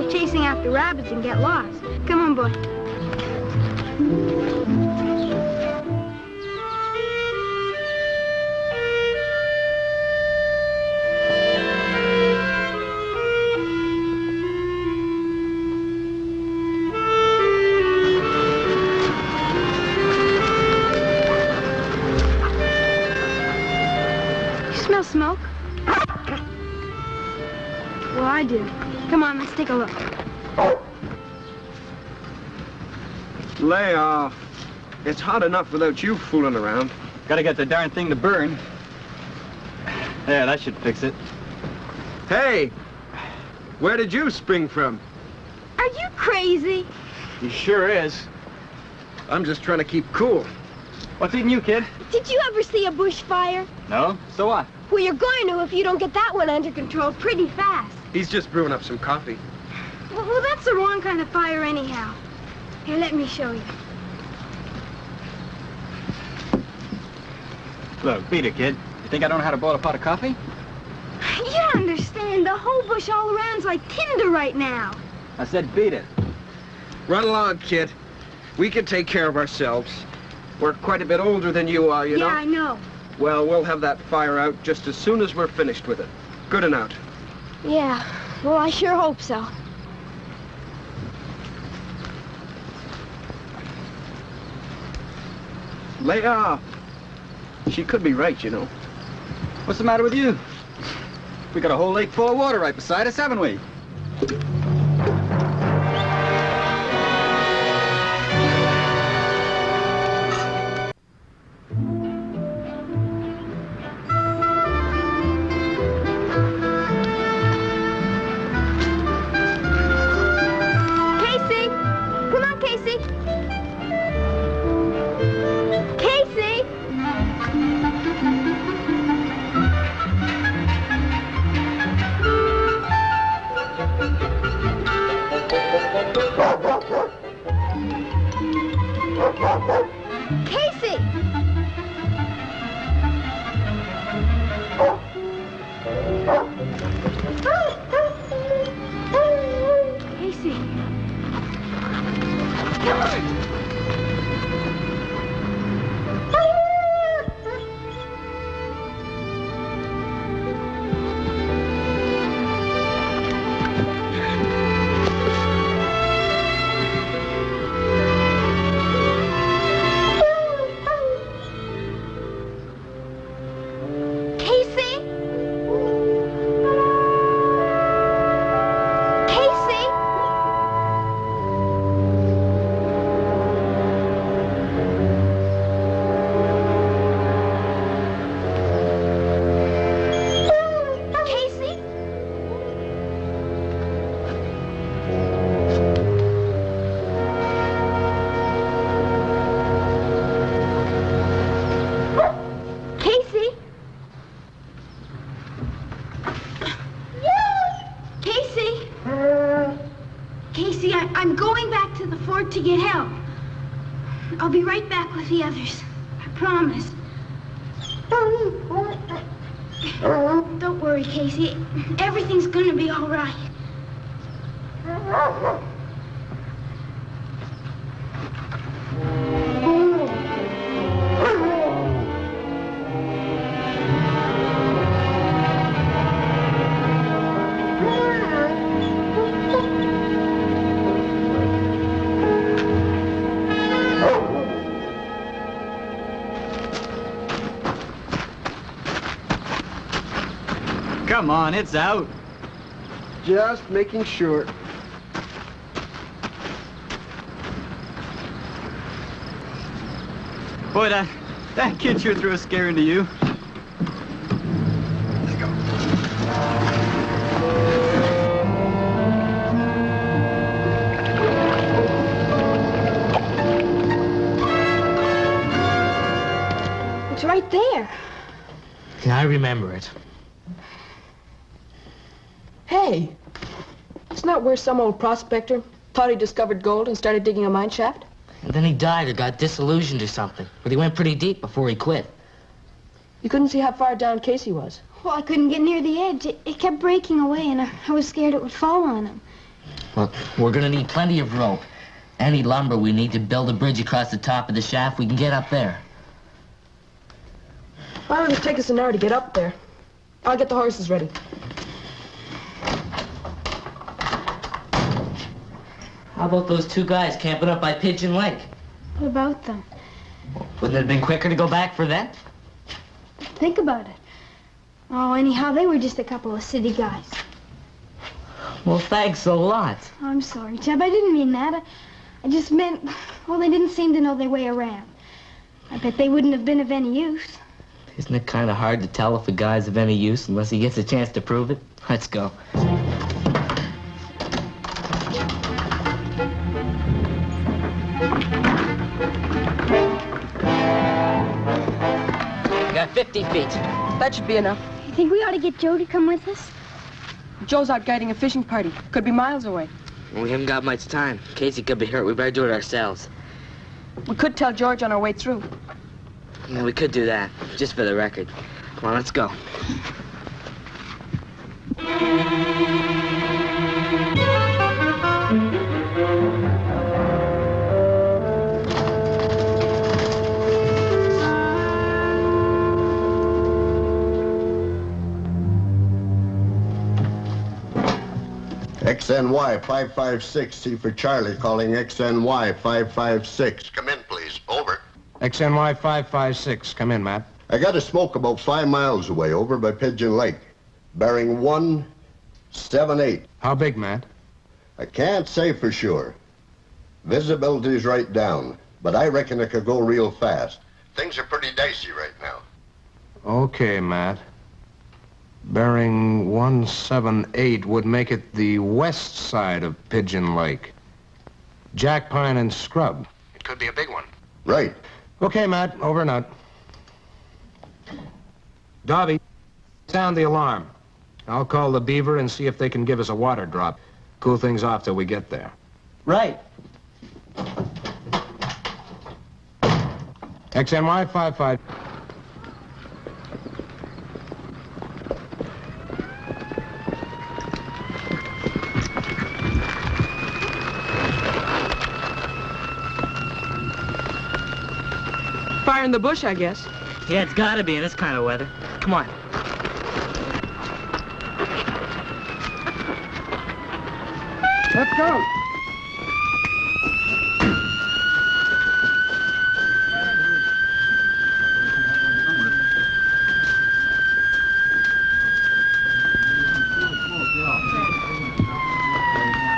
go chasing after rabbits and get lost. Come on, boy. Smell smoke? Well, I do. Come on, let's take a look. Lay off. It's hot enough without you fooling around. Gotta get the darn thing to burn. Yeah, that should fix it. Hey! Where did you spring from? Are you crazy? He sure is. I'm just trying to keep cool. What's eating you, kid? Did you ever see a bushfire? No? So what? Well, you're going to if you don't get that one under control pretty fast. He's just brewing up some coffee. Well, that's the wrong kind of fire anyhow. Here, let me show you. Look, beat it, kid. You think I don't know how to boil a pot of coffee? You don't understand. The whole bush all around's like tinder right now. I said beat it. Run along, kid. We can take care of ourselves. We're quite a bit older than you are, you know? Yeah, I know. Well, we'll have that fire out just as soon as we're finished with it. Good and out. Yeah, well, I sure hope so. Lay off. She could be right, you know. What's the matter with you? We got a whole lake full of water right beside us, haven't we? Casey! Come on, Casey! Casey! Casey! Casey! Come on! Casey? Casey? Casey? Casey? Casey? Casey, I'm going back to the fort to get help. I'll be right back with the others. I promise. Don't worry, Casey. Everything's gonna be all right. Come on, it's out. Just making sure. Boy, that kid sure threw a scare into you. Let's go. It's right there. Yeah, I remember it. Hey, isn't that where some old prospector thought he discovered gold and started digging a mine shaft? And then he died or got disillusioned or something. But he went pretty deep before he quit. You couldn't see how far down Casey was. Well, I couldn't get near the edge. It kept breaking away, and I was scared it would fall on him. Look, we're gonna need plenty of rope. Any lumber we need to build a bridge across the top of the shaft, we can get up there. Why would it take us an hour to get up there? I'll get the horses ready. How about those two guys camping up by Pigeon Lake? What about them? Wouldn't it have been quicker to go back for that? Think about it. Oh, anyhow, they were just a couple of city guys. Well, thanks a lot. Oh, I'm sorry, Chub. I didn't mean that. I just meant, well, they didn't seem to know their way around. I bet they wouldn't have been of any use. Isn't it kind of hard to tell if a guy's of any use unless he gets a chance to prove it? Let's go. Got 50 feet. That should be enough. You think we ought to get Joe to come with us? Joe's out guiding a fishing party. Could be miles away. We haven't got much time. Casey could be hurt. We better do it ourselves. We could tell George on our way through. Yeah, we could do that, just for the record. Come on, let's go. XNY 556, C for Charlie, calling XNY 556. Come in, please. Over. XNY 556. Come in, Matt. I got a smoke about 5 miles away, over by Pigeon Lake. Bearing 178. How big, Matt? I can't say for sure. Visibility's right down, but I reckon it could go real fast. Things are pretty dicey right now. Okay, Matt. Bearing 178 would make it the west side of Pigeon Lake. Jack pine and scrub. It could be a big one. Right. Okay, Matt. Over and out. Dobby, sound the alarm. I'll call the Beaver and see if they can give us a water drop. Cool things off till we get there. Right. XNY 55. Fire in the bush, I guess. Yeah, it's gotta be in this kind of weather. Come on. Let's go.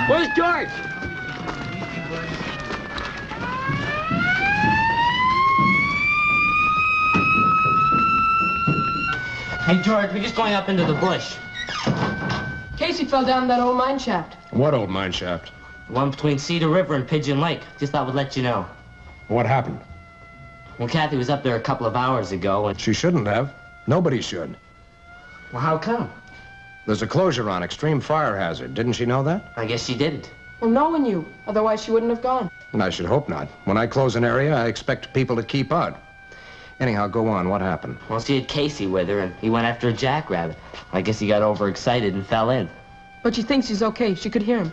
Where's George? Hey, George, we're just going up into the bush. Casey fell down that old mine shaft. What old mine shaft? The one between Cedar River and Pigeon Lake. Just thought we'd let you know. What happened? Well, Kathy was up there a couple of hours ago, and... She shouldn't have. Nobody should. Well, how come? There's a closure on extreme fire hazard. Didn't she know that? I guess she didn't. Well, no one knew. Otherwise, she wouldn't have gone. And I should hope not. When I close an area, I expect people to keep out. Anyhow, go on. What happened? Well, she had Casey with her, and he went after a jackrabbit. I guess he got overexcited and fell in. But she thinks he's okay. She could hear him.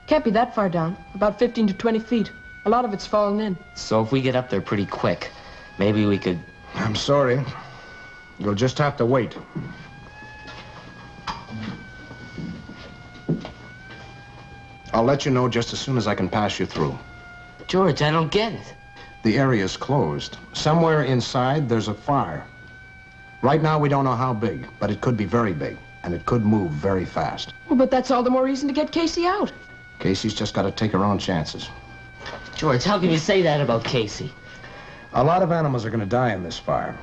Can't be that far down. About 15 to 20 feet. A lot of it's fallen in. So if we get up there pretty quick, maybe we could... I'm sorry. You'll just have to wait. I'll let you know just as soon as I can pass you through. George, I don't get it. The area's closed. Somewhere inside, there's a fire. Right now, we don't know how big, but it could be very big, and it could move very fast. Well, but that's all the more reason to get Casey out. Casey's just got to take her own chances. George, how can you say that about Casey? A lot of animals are going to die in this fire.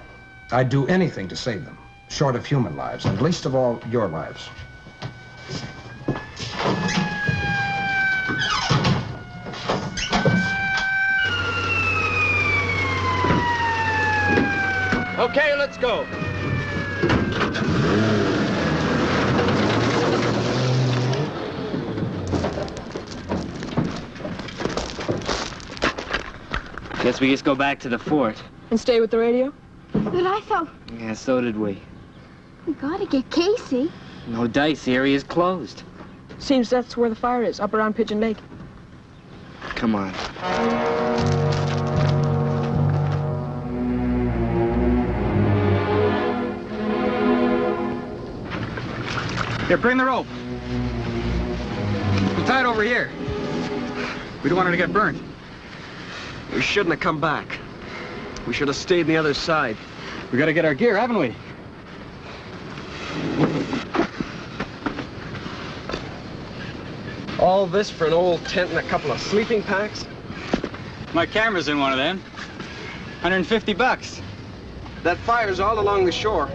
I'd do anything to save them, short of human lives, and least of all, your lives. Okay, let's go. Guess we just go back to the fort. And stay with the radio? But I thought Yeah, so did we. we gotta get Casey. No dice, the area's closed. Seems that's where the fire is, up around Pigeon Lake. Come on. Here, bring the rope. We'll tie it over here. We don't want her to get burnt. We shouldn't have come back. We should have stayed on the other side. We gotta get our gear, haven't we? All this for an old tent and a couple of sleeping packs? My camera's in one of them. $150. That fire's all along the shore.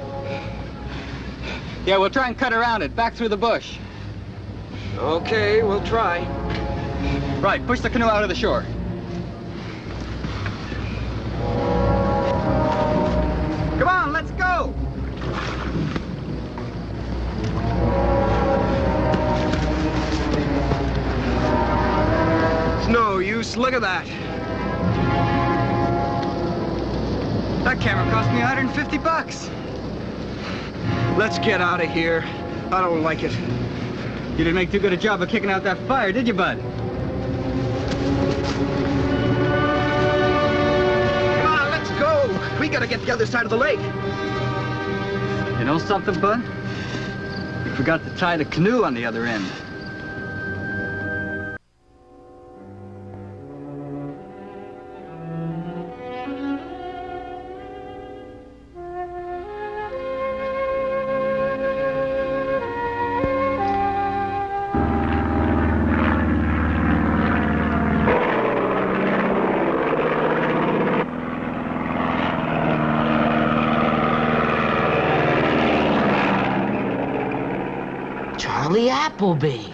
Yeah, we'll try and cut around it, back through the bush. Okay, we'll try. Right, push the canoe out of the shore. Come on, let's go! It's no use, look at that. That camera cost me $150. Let's get out of here. I don't like it. You didn't make too good a job of kicking out that fire, did you, bud? Come on, let's go. We gotta get the other side of the lake. You know something, bud? You forgot to tie the canoe on the other end. Charlie Appleby.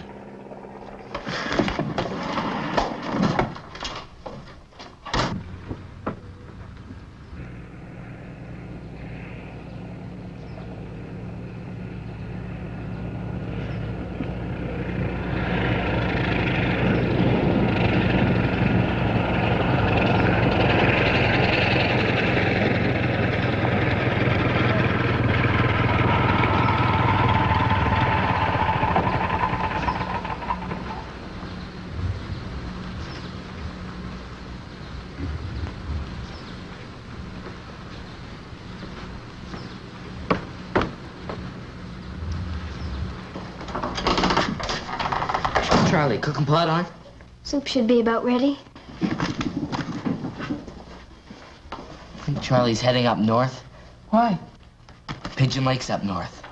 Charlie, cooking pot on? Soup should be about ready. I think Charlie's heading up north. Why? Pigeon Lake's up north.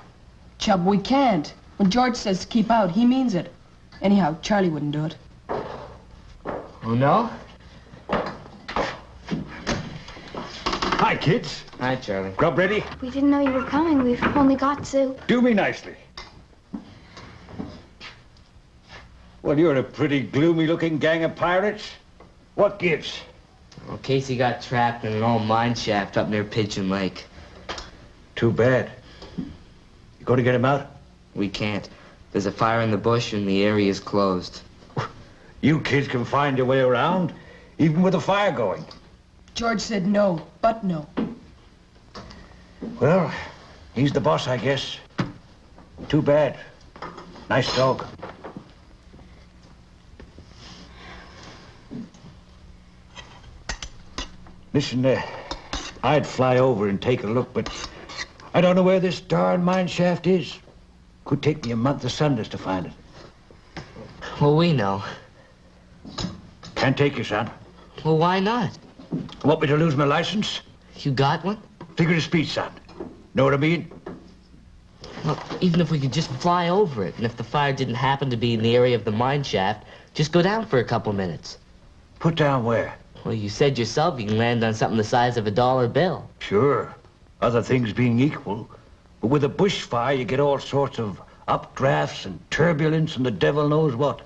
Chub, we can't. When George says keep out, he means it. Anyhow, Charlie wouldn't do it. Oh, no? Hi, kids. Hi, Charlie. Grub ready? We didn't know you were coming. We've only got soup. Do me nicely. Well, you're a pretty gloomy-looking gang of pirates. What gives? Well, Casey got trapped in an old mine shaft up near Pigeon Lake. Too bad. You going to get him out? We can't. There's a fire in the bush and the area is closed. You kids can find your way around, even with a fire going. George said no, but no. Well, he's the boss, I guess. Too bad. Nice dog. Listen, I'd fly over and take a look, but I don't know where this darn mine shaft is. Could take me a month of Sundays to find it. Well, we know. Can't take you, son. Well, why not? Want me to lose my license? You got one? Figure of speech, son. Know what I mean? Well, even if we could just fly over it, and if the fire didn't happen to be in the area of the mine shaft, just go down for a couple minutes. Put down where? Well, you said yourself you can land on something the size of a $1 bill. Sure. Other things being equal. But with a bushfire, you get all sorts of updrafts and turbulence and the devil knows what.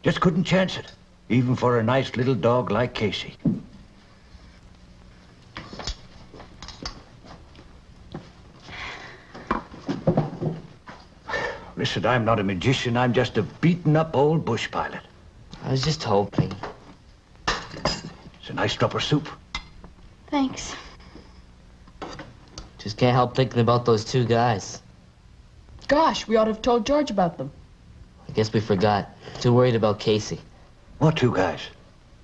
Just couldn't chance it, even for a nice little dog like Casey. Listen, I'm not a magician. I'm just a beaten-up old bush pilot. I was just hoping. It's a nice drop of soup. Thanks. Just can't help thinking about those two guys. Gosh, we ought to have told George about them. I Guess we forgot. Too worried about Casey. What two guys?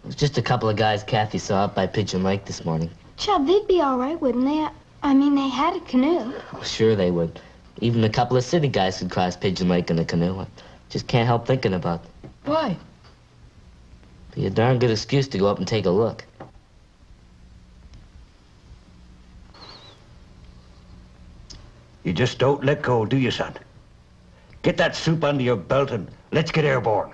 It was just a couple of guys Kathy saw up by Pigeon Lake this morning. Chub, they'd be all right, wouldn't they? I mean, they had a canoe. Oh, sure they would. Even a couple of city guys could cross Pigeon Lake in a canoe. I just can't help thinking about it. Why? Be a darn good excuse to go up and take a look. You just don't let go, do you, son? Get that soup under your belt and let's get airborne.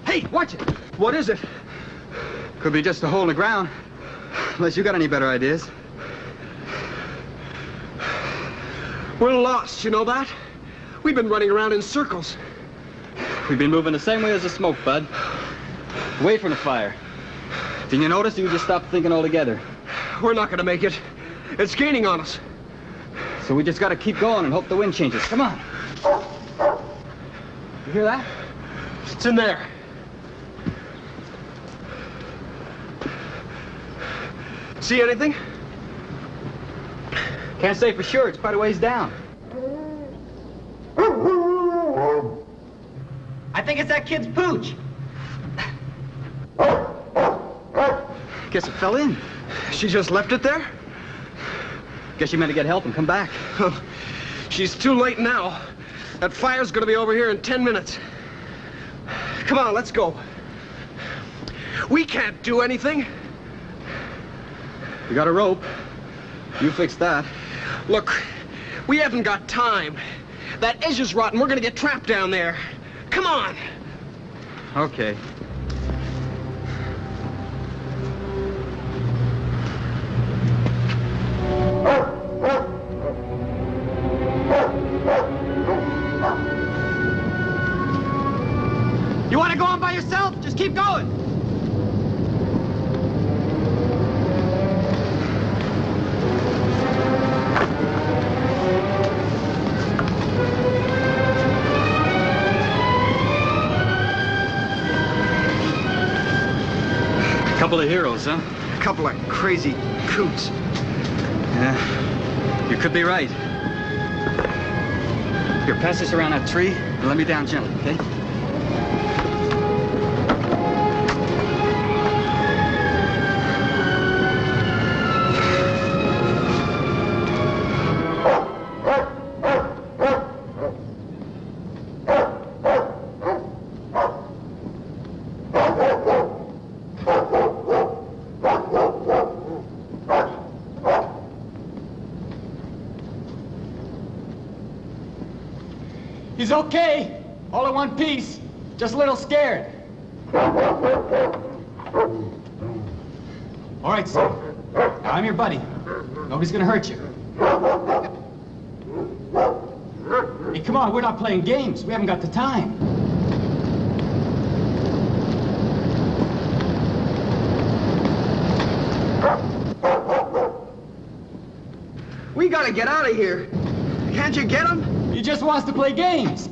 Hey, watch it! What is it? Could be just a hole in the ground. Unless you got any better ideas. We're lost, you know that? We've been running around in circles. We've been moving the same way as the smoke, Bud. Away from the fire. Didn't you notice? You just stopped thinking altogether. We're not gonna make it. It's gaining on us. So we just gotta keep going and hope the wind changes. Come on. You hear that? It's in there. See anything? Can't say for sure. It's quite a ways down. I think it's that kid's pooch. Guess it fell in. She just left it there? Guess she meant to get help and come back. She's too late now. That fire's gonna be over here in 10 minutes. Come on, let's go. We can't do anything. We got a rope. You fix that. Look, we haven't got time. That edge is rotten. We're gonna get trapped down there. Come on. Okay. You want to go on by yourself? Just keep going. Couple of heroes, huh? A couple of crazy coots. Yeah, you could be right. Here, pass this around that tree and let me down gently, okay? He's okay. All in one piece. Just a little scared. All right, son. Now, I'm your buddy. Nobody's gonna hurt you. Hey, come on, we're not playing games. We haven't got the time. We gotta get out of here. Can't you get him? He just wants to play games.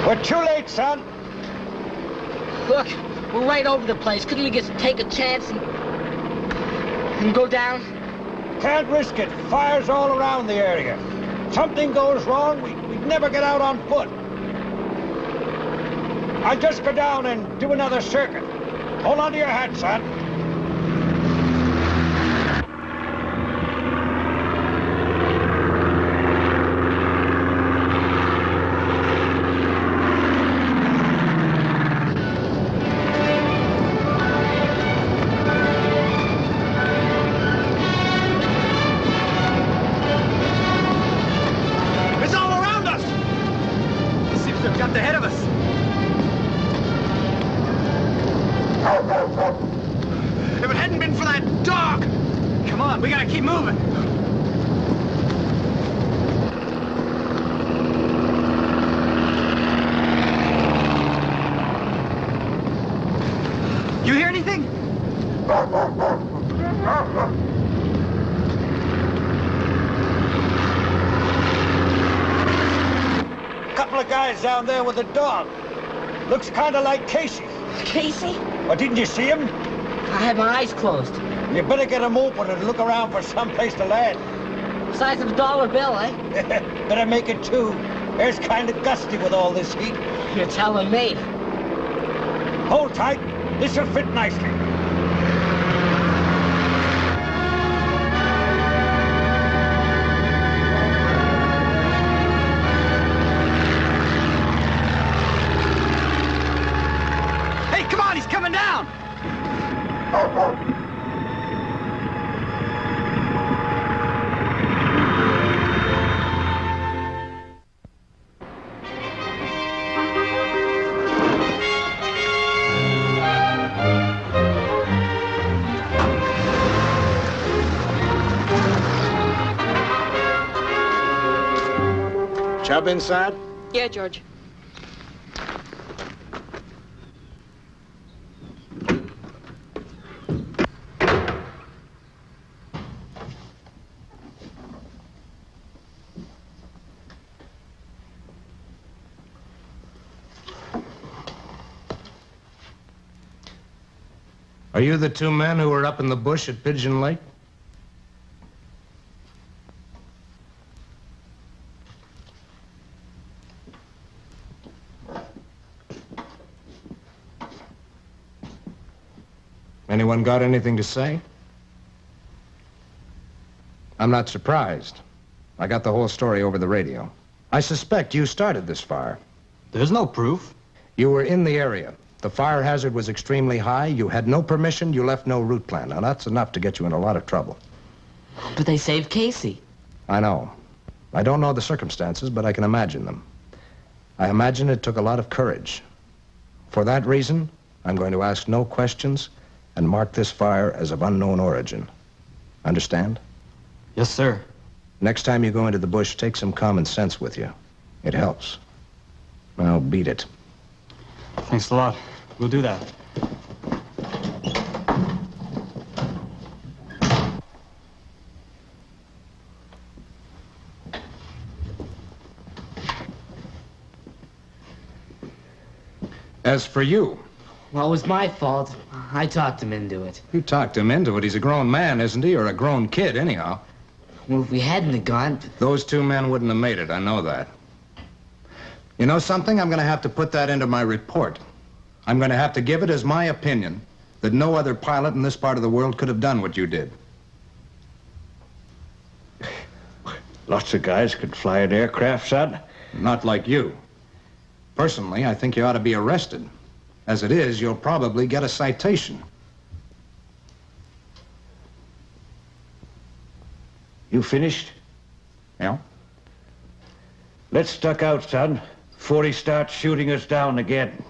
We're too late, son. Look, we're right over the place. Couldn't we just take a chance and go down? Can't risk it. Fire's all around the area. Something goes wrong, we'd never get out on foot. I'll just go down and do another circuit. Hold on to your hat, son. must have jumped ahead of us. If it hadn't been for that dog! Come on, we gotta keep moving. You hear anything? Couple of guys down there with a dog. Looks kind of like Casey. Casey? Well, didn't you see him? I had my eyes closed. You better get him open and look around for some place to land. Size of a dollar bill, eh? Better make it two. Air's kind of gusty with all this heat. You're telling me. Hold tight. This will fit nicely. Hey, come on, he's coming down! Chubb inside? Yeah, George. Are you the two men who were up in the bush at Pigeon Lake? Anyone got anything to say? I'm not surprised. I got the whole story over the radio. I suspect you started this fire. There's no proof. You were in the area. The fire hazard was extremely high. You had no permission. You left no route plan. Now, that's enough to get you in a lot of trouble. But they saved Casey. I know. I don't know the circumstances, but I can imagine them. I imagine it took a lot of courage. For that reason, I'm going to ask no questions and mark this fire as of unknown origin. Understand? Yes, sir. Next time you go into the bush, take some common sense with you. It helps. Now, beat it. Thanks a lot. We'll do that. As for you... Well, it was my fault. I talked him into it. You talked him into it. He's a grown man, isn't he? Or a grown kid, anyhow. Well, if we hadn't have gone... Those two men wouldn't have made it. I know that. You know something? I'm going to have to put that into my report. I'm going to have to give it as my opinion that no other pilot in this part of the world could have done what you did. Lots of guys could fly an aircraft, son. Not like you. Personally, I think you ought to be arrested. As it is, you'll probably get a citation. You finished? Yeah? Let's duck out, son, before he starts shooting us down again.